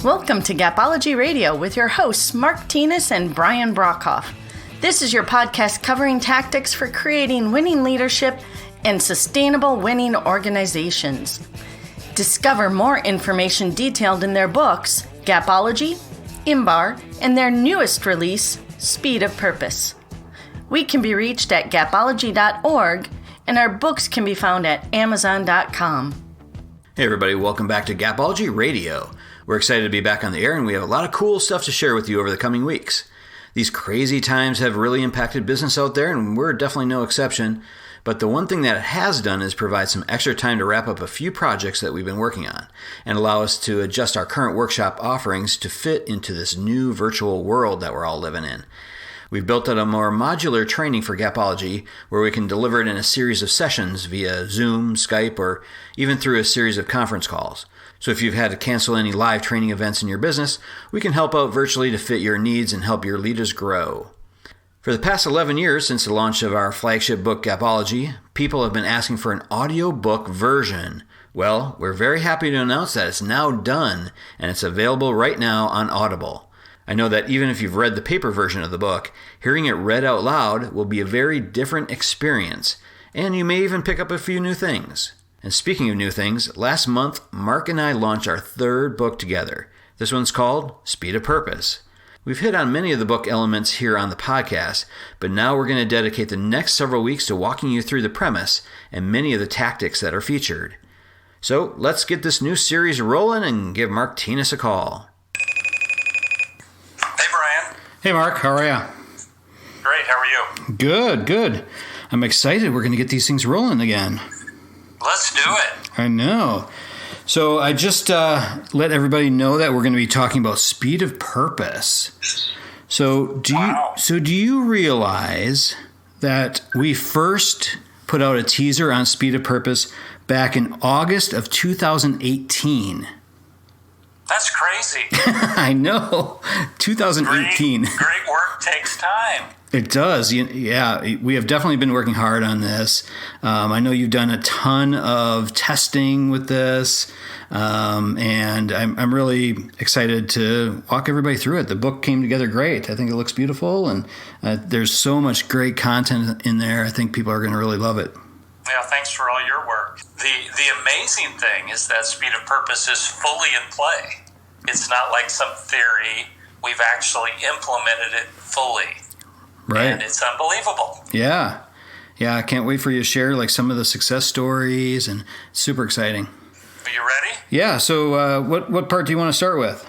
Welcome to Gapology Radio with your hosts, Mark Tinas and Brian Brockhoff. This is your podcast covering tactics for creating winning leadership and sustainable winning organizations. Discover more information detailed in their books, Gapology, IMBAR, and their newest release, Speed of Purpose. We can be reached at gapology.org, and our books can be found at amazon.com. Hey everybody, welcome back to Gapology Radio. We're excited to be back on the air, and we have a lot of cool stuff to share with you over the coming weeks. These crazy times have really impacted business out there, and we're definitely no exception. But the one thing that it has done is provide some extra time to wrap up a few projects that we've been working on and allow us to adjust our current workshop offerings to fit into this new virtual world that we're all living in. We've built out a more modular training for Gapology where we can deliver it in a series of sessions via Zoom, Skype, or even through a series of conference calls. So if you've had to cancel any live training events in your business, we can help out virtually to fit your needs and help your leaders grow. For the past 11 years since the launch of our flagship book, Gapology, people have been asking for an audiobook version. Well, we're very happy to announce that it's now done, and it's available right now on Audible. I know that even if you've read the paper version of the book, hearing it read out loud will be a very different experience, and you may even pick up a few new things. And speaking of new things, last month, Mark and I launched our third book together. This one's called Speed of Purpose. We've hit on many of the book elements here on the podcast, but now we're going to dedicate the next several weeks to walking you through the premise and many of the tactics that are featured. So let's get this new series rolling and give Mark Tinas a call. Hey, Brian. Hey, Mark. How are you? Great. How are you? Good. I'm excited. We're going to get these things rolling again. Let's do it. I know. So I just let everybody know that we're going to be talking about Speed of Purpose. So do you realize that we first put out a teaser on Speed of Purpose back in August of 2018? That's crazy. I know. 2018. Great work takes time. It does. Yeah, we have definitely been working hard on this. I know you've done a ton of testing with this, and I'm really excited to walk everybody through it. The book came together great. I think it looks beautiful, and there's so much great content in there. I think people are going to really love it. Yeah, thanks for all your work. The amazing thing is that Speed of Purpose is fully in play. It's not like some theory. We've actually implemented it fully. Right. And it's unbelievable. Yeah, I can't wait for you to share like some of the success stories, and it's super exciting. Are you ready? Yeah, so what part do you want to start with?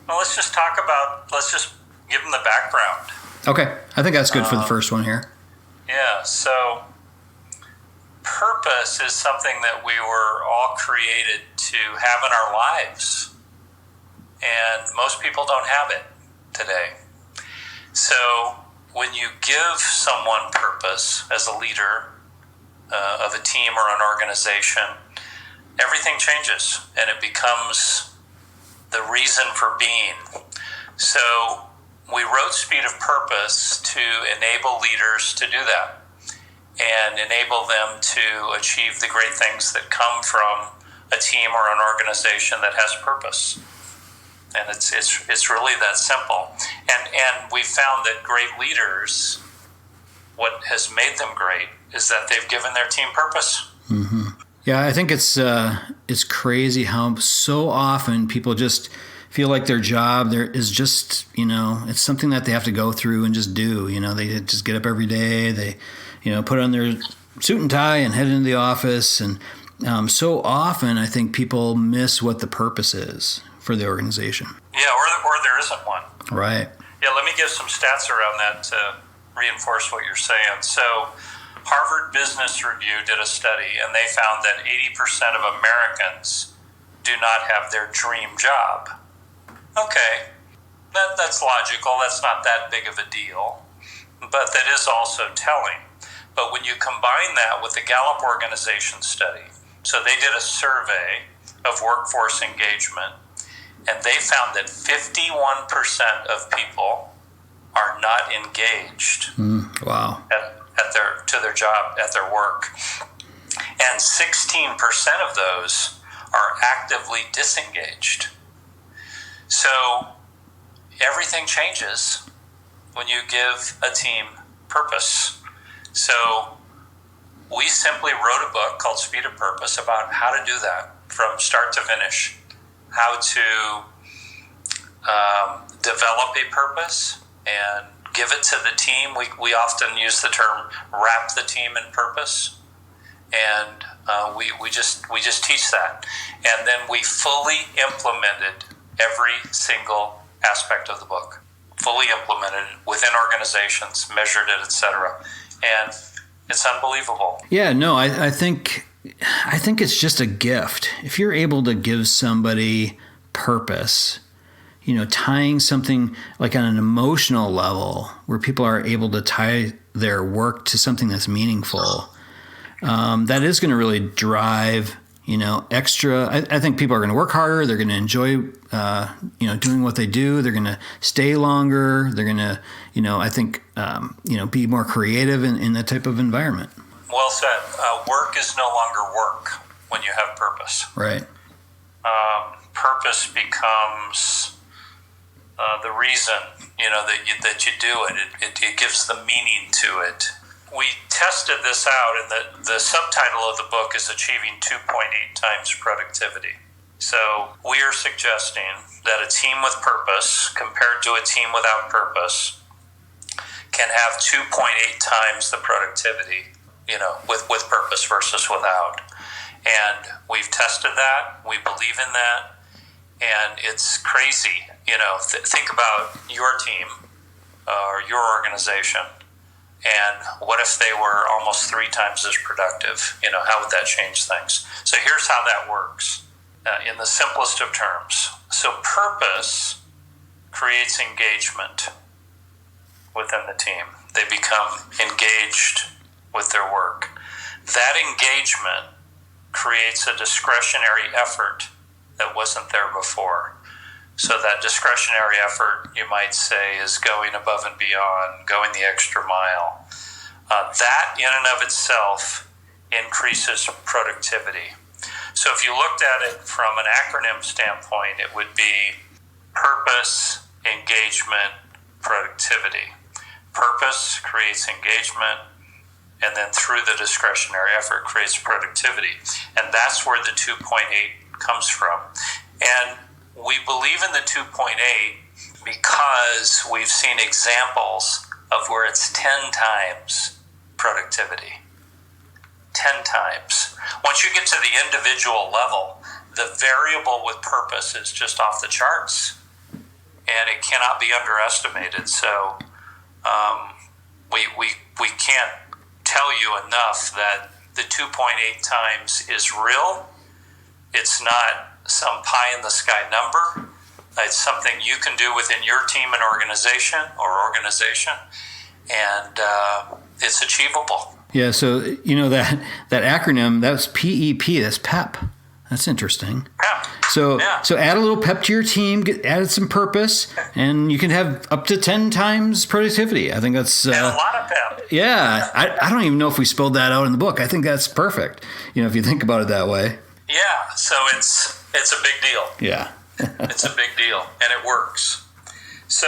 Well, let's just give them the background. Okay, I think that's good for the first one here. Yeah, so purpose is something that we were all created to have in our lives, and most people don't have it today. So when you give someone purpose as a leader of a team or an organization, everything changes and it becomes the reason for being. So we wrote Speed of Purpose to enable leaders to do that and enable them to achieve the great things that come from a team or an organization that has purpose. And it's really that simple. And we found that great leaders, what has made them great is that they've given their team purpose. Mm-hmm. Yeah, I think it's crazy how so often people just feel like their job there is just, it's something that they have to go through and just do. They just get up every day, they, put on their suit and tie and head into the office. And so often I think people miss what the purpose is for the organization. Yeah, or there isn't one. Right. Yeah, let me give some stats around that to reinforce what you're saying. So Harvard Business Review did a study, and they found that 80% of Americans do not have their dream job. Okay, that's logical. That's not that big of a deal, but that is also telling. But when you combine that with the Gallup Organization study, so they did a survey of workforce engagement, and they found that 51% of people are not engaged. Wow. To their job, at their work. And 16% of those are actively disengaged. So everything changes when you give a team purpose. So we simply wrote a book called Speed of Purpose about how to do that from start to finish, how to develop a purpose and give it to the team. We often use the term wrap the team in purpose, and we just teach that. And then we fully implemented every single aspect of the book, fully implemented it within organizations, measured it, etc. And it's unbelievable. Yeah, no, I think it's just a gift. If you're able to give somebody purpose, tying something like on an emotional level where people are able to tie their work to something that's meaningful, that is going to really drive, extra. I think people are going to work harder. They're going to enjoy, doing what they do. They're going to stay longer. They're going to, I think, be more creative in that type of environment. Well said. Work is no longer work when you have purpose. Right. Purpose becomes the reason, that you do it. It gives the meaning to it. We tested this out, and the subtitle of the book is Achieving 2.8 times Productivity. So we are suggesting that a team with purpose compared to a team without purpose can have 2.8 times the productivity, with purpose versus without. And we've tested that. We believe in that. And it's crazy. Think about your team or your organization. And what if they were almost 3 times as productive? How would that change things? So here's how that works in the simplest of terms. So purpose creates engagement within the team. They become engaged with their work. That engagement creates a discretionary effort that wasn't there before. So that discretionary effort, you might say, is going above and beyond, going the extra mile. That in and of itself increases productivity. So if you looked at it from an acronym standpoint, it would be purpose, engagement, productivity. Purpose creates engagement, and then through the discretionary effort creates productivity. And that's where the 2.8 comes from. And we believe in the 2.8 because we've seen examples of where it's 10 times productivity. 10 times. Once you get to the individual level, the variable with purpose is just off the charts, and it cannot be underestimated. So we can't tell you enough that the 2.8 times is real. It's not some pie in the sky number. It's something you can do within your team and organization, and it's achievable. Yeah, so that acronym, that's PEP, that's PEP. That's interesting. PEP. So add a little pep to your team, add some purpose, and you can have up to 10 times productivity. I think that's and a lot of pep. Yeah, I don't even know if we spelled that out in the book. I think that's perfect. If you think about it that way. Yeah, so it's a big deal. Yeah. It's a big deal, and it works. So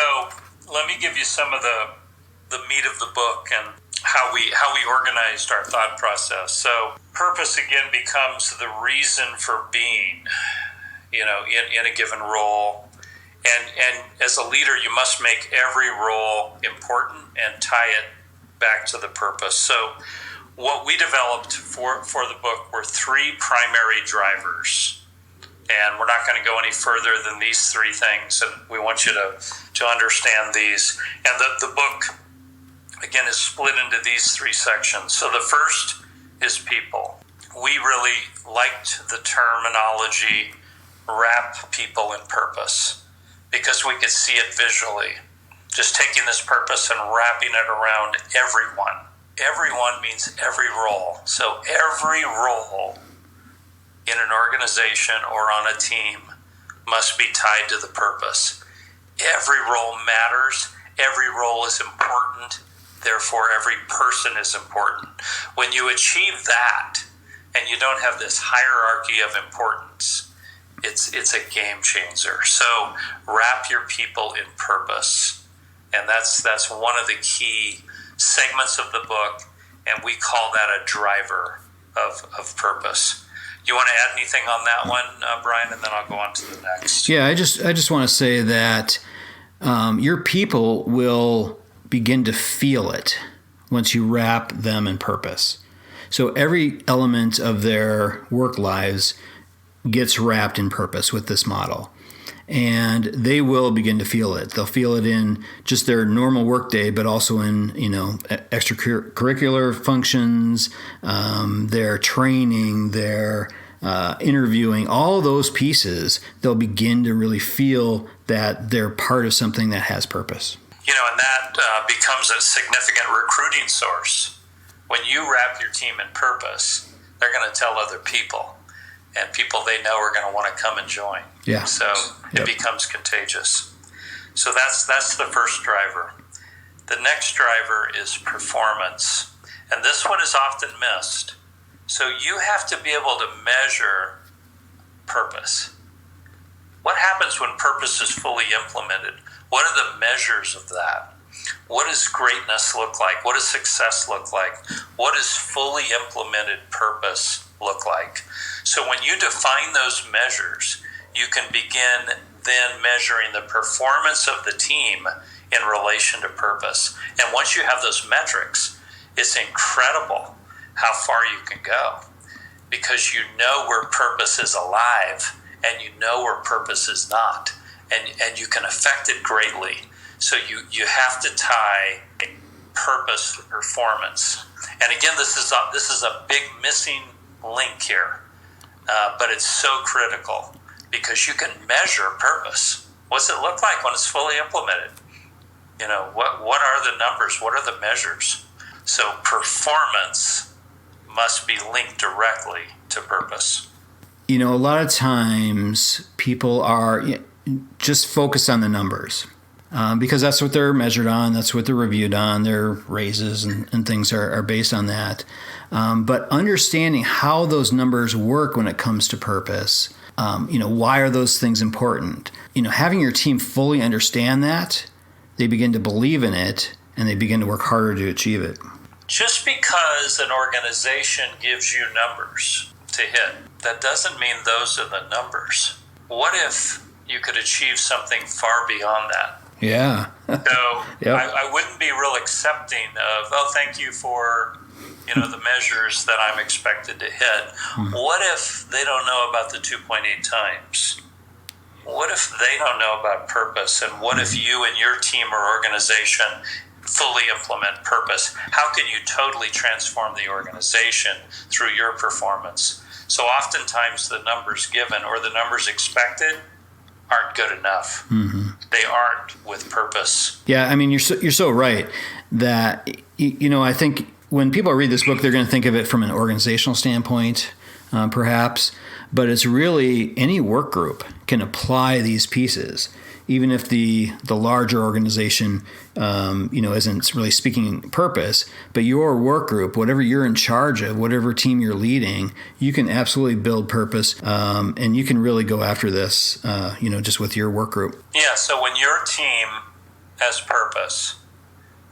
let me give you some of the meat of the book and how we organized our thought process. So purpose again becomes the reason for being, in a given role. And as a leader, you must make every role important and tie it back to the purpose. So what we developed for the book were 3 primary drivers. And we're not going to go any further than these 3 things, and we want you to understand these. And the book, again, is split into these 3 sections. So the first is people. We really liked the terminology wrap people in purpose because we could see it visually. Just taking this purpose and wrapping it around everyone. Everyone means every role. So every role in an organization or on a team must be tied to the purpose. Every role matters. Every role is important. Therefore, every person is important. When you achieve that, and you don't have this hierarchy of importance, it's a game changer. So wrap your people in purpose. And that's one of the key segments of the book, and we call that a driver of purpose. You want to add anything on that one, Brian, and then I'll go on to the next. Yeah, I just want to say that your people will begin to feel it once you wrap them in purpose. So every element of their work lives gets wrapped in purpose with this model. And they will begin to feel it. They'll feel it in just their normal workday, but also in, extracurricular functions, their training, their interviewing, all those pieces. They'll begin to really feel that they're part of something that has purpose. And that becomes a significant recruiting source. When you wrap your team in purpose, they're going to tell other people. And people they know are going to want to come and join. Yeah. So it becomes contagious. So that's the first driver. The next driver is performance. And this one is often missed. So you have to be able to measure purpose. What happens when purpose is fully implemented? What are the measures of that? What does greatness look like? What does success look like? What does fully implemented purpose look like? So when you define those measures, you can begin then measuring the performance of the team in relation to purpose. And once you have those metrics, it's incredible how far you can go, because you know where purpose is alive and you know where purpose is not, and you can affect it greatly. So you have to tie purpose to performance. And again, this is a big missing link here. But it's so critical because you can measure purpose. What's it look like when it's fully implemented? What are the numbers? What are the measures? So performance must be linked directly to purpose. A lot of times people are just focused on the numbers because that's what they're measured on. That's what they're reviewed on. Their raises and things are based on that. But understanding how those numbers work when it comes to purpose, why are those things important? Having your team fully understand that, they begin to believe in it and they begin to work harder to achieve it. Just because an organization gives you numbers to hit, that doesn't mean those are the numbers. What if you could achieve something far beyond that? Yeah. So I wouldn't be real accepting of, thank you for the measures that I'm expected to hit. What if they don't know about the 2.8 times? What if they don't know about purpose? And what if you and your team or organization fully implement purpose? How can you totally transform the organization through your performance? So oftentimes the numbers given or the numbers expected aren't good enough. They aren't with purpose. Yeah, I mean, you're so right that, I think when people read this book, they're going to think of it from an organizational standpoint, perhaps, but it's really any work group can apply these pieces, even if the larger organization, isn't really speaking purpose, but your work group, whatever you're in charge of, whatever team you're leading, you can absolutely build purpose, and you can really go after this, just with your work group. Yeah, so when your team has purpose,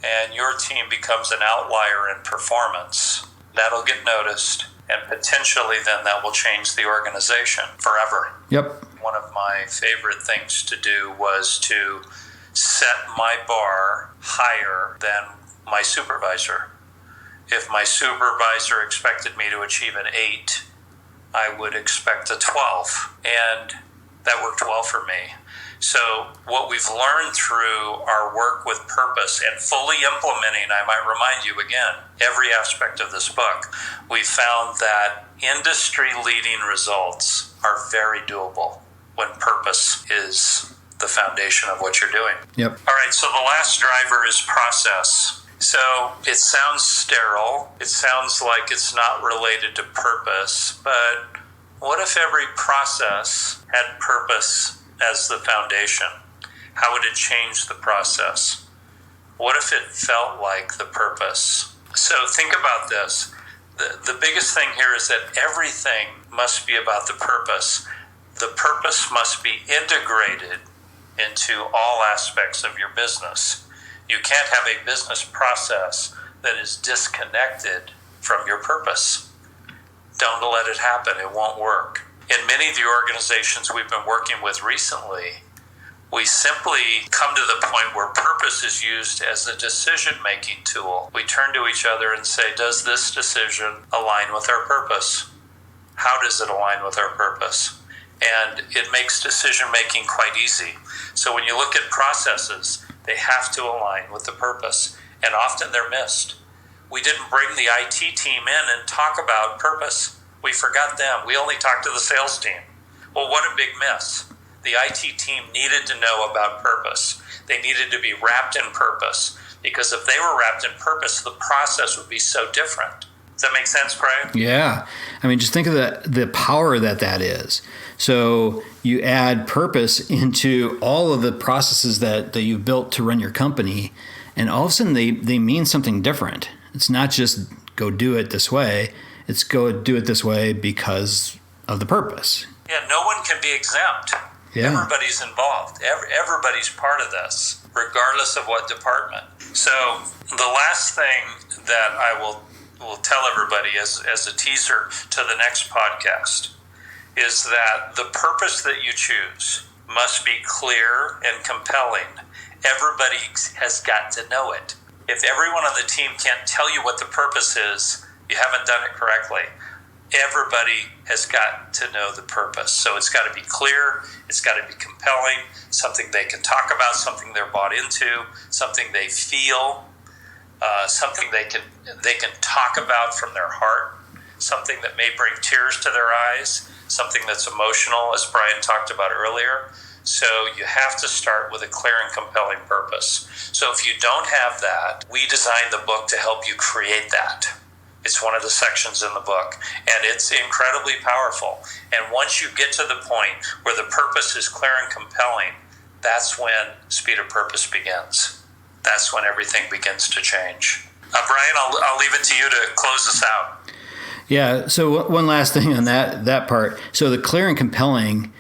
and your team becomes an outlier in performance, that'll get noticed, and potentially then that will change the organization forever. Yep. One of my favorite things to do was to set my bar higher than my supervisor. If my supervisor expected me to achieve an 8, I would expect a 12, and that worked well for me. So what we've learned through our work with purpose and fully implementing, I might remind you again, every aspect of this book, we found that industry-leading results are very doable when purpose is the foundation of what you're doing. Yep. All right, so the last driver is process. So it sounds sterile. It sounds like it's not related to purpose, but what if every process had purpose as the foundation? How would it change the process? What if it felt like the purpose? So think about this. The biggest thing here is that everything must be about the purpose. the purpose must be integrated into all aspects of your business. You can't have a business process that is disconnected from your purpose. Don't let it happen. It won't work. In many of the organizations we've been working with recently, we simply come to the point where purpose is used as a decision-making tool. We turn to each other and say, does this decision align with our purpose? How does it align with our purpose? And it makes decision-making quite easy. So when you look at processes, they have to align with the purpose, and often they're missed. We didn't bring the IT team in and talk about purpose. We forgot them. We only talked to the sales team. Well, what a big miss. The IT team needed to know about purpose. They needed to be wrapped in purpose, because if they were wrapped in purpose, the process would be so different. Does that make sense, Brian? Yeah. I mean, just think of the power that is. So you add purpose into all of the processes that you've built to run your company, and all of a sudden they mean something different. It's not just go do it this way. It's go do it this way because of the purpose. Yeah, no one can be exempt. Yeah. Everybody's involved. Everybody's part of this, regardless of what department. So the last thing that I will tell everybody as a teaser to the next podcast is that the purpose that you choose must be clear and compelling. Everybody has got to know it. If everyone on the team can't tell you what the purpose is, you haven't done it correctly. Everybody has got to know the purpose. So it's got to be clear, it's got to be compelling, something they can talk about, something they're bought into, something they feel, something they can talk about from their heart, something that may bring tears to their eyes, something that's emotional, as Brian talked about earlier. So you have to start with a clear and compelling purpose. So if you don't have that, we designed the book to help you create that. It's one of the sections in the book, and it's incredibly powerful. And once you get to the point where the purpose is clear and compelling, that's when Speed of Purpose begins. That's when everything begins to change. Brian, I'll leave it to you to close this out. Yeah, so one last thing on that part. So the clear and compelling,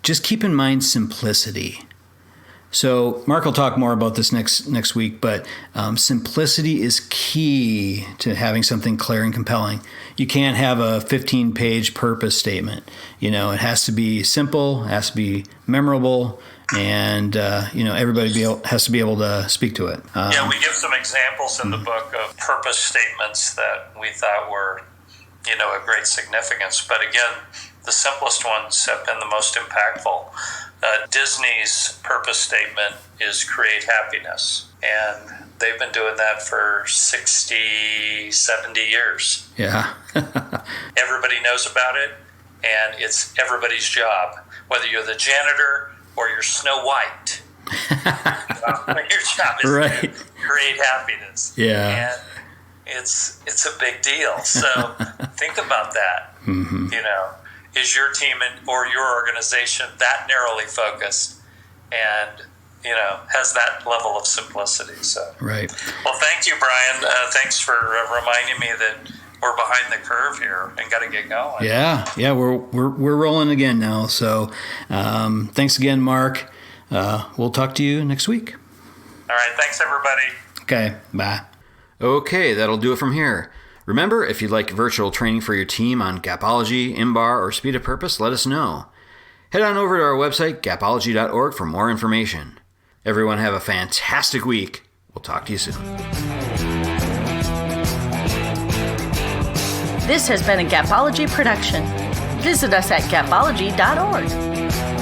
just keep in mind simplicity. So Mark will talk more about this next week, but simplicity is key to having something clear and compelling. You can't have a 15-page purpose statement. It has to be simple, it has to be memorable, and everybody has to be able to speak to it. We give some examples in the book of purpose statements that we thought were, of great significance. But again, the simplest ones have been the most impactful. Disney's purpose statement is create happiness, and they've been doing that for 60, 70 years. Yeah. Everybody knows about it, and it's everybody's job, whether you're the janitor or you're Snow White. Your job is to create happiness. Yeah. And it's a big deal. So think about that. Mm-hmm. Is your team or your organization that narrowly focused and, has that level of simplicity? So, right. Well, thank you, Brian. Thanks for reminding me that we're behind the curve here and got to get going. Yeah. We're rolling again now. So, thanks again, Mark. We'll talk to you next week. All right. Thanks, everybody. Okay. Bye. Okay. That'll do it from here. Remember, if you'd like virtual training for your team on Gapology, IMBAR, or Speed of Purpose, let us know. Head on over to our website, gapology.org, for more information. Everyone have a fantastic week. We'll talk to you soon. This has been a Gapology production. Visit us at gapology.org.